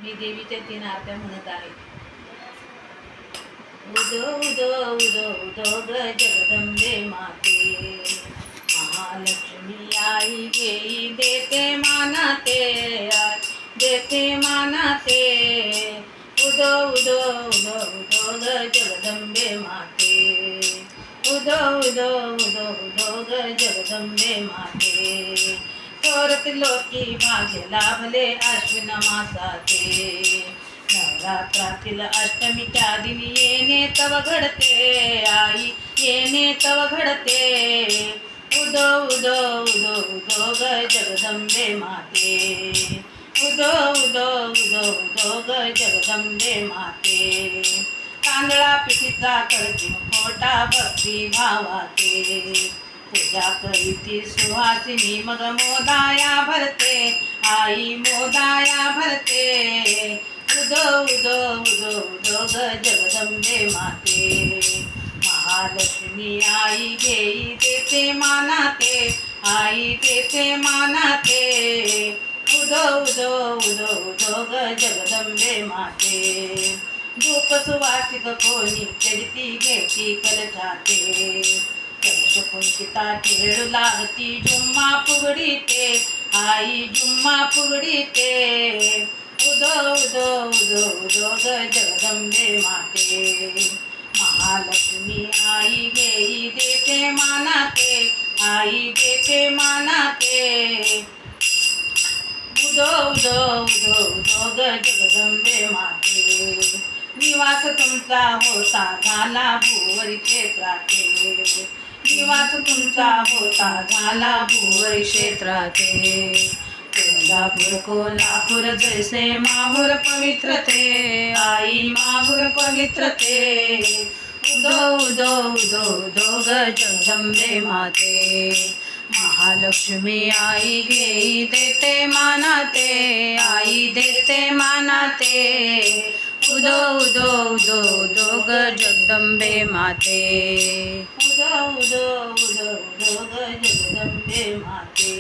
मी देवीच्या 3 आरत्या म्हणत आहे. उदो उदो उदो उदो ग जगदंबे माते, महालक्ष्मी आई घेई देते मानाते, देते मानाते. उदो उदो उदो उदो ग जगदंबे माते, उदो उदो उदो उदो ग जगदंबे माते. थोरत लोकी भाग्य लाभले अश्विन मासाचे, नवरात्रातील अष्टमीच्या दिनी येणे तव घडते आई, येणे तव घडते. उदो उदो उदो उदो ग जगदंबे माते, उदो उदो उदो उदो ग जगदंबे माते. तांदळा पिठीचा करती खोटा भक्ती भावाते, पूजा करीती सुहासिनी मग मोदाया भरते आई, मोदाया भरते. उदो उदो उदो उदो ग जगदंबे माते, महालक्ष्मी आई घेई देते मानाते, आई देते मानाते. उदो उदो उदो उदो ग जगदंबे माते. धूप सुवासिक कोणी चरिती घेती कलशाते, कलश कुंचिता खेळू लागती जुम्मा फुगडीते आई, जुम्मा फुगडीते. उदो उदो उदो उदो ग जगदंबे माते, महालक्ष्मी आई घेई देते मानाते, आई देते मानाते. उदो उदो उदो उदो ग जगदंबे माते, निवास तुमचा होता झाला भुवरी क्षेत्राते, निवास तुमचा होता झाला भुवरी क्षेत्राते. कोल्हापूर कोल्हापूर जैसे माहूर पवित्र थे आई, माहूर पवित्र थे. उदो उदो उदो उदो ग जगदंबे माते, महालक्ष्मी आई घेई देते मानाते, आई देते मानाते. उदो उदो उदो उदो ग जगदंबे माते, उदो उदो उदो उदो ग जगदंबे माते.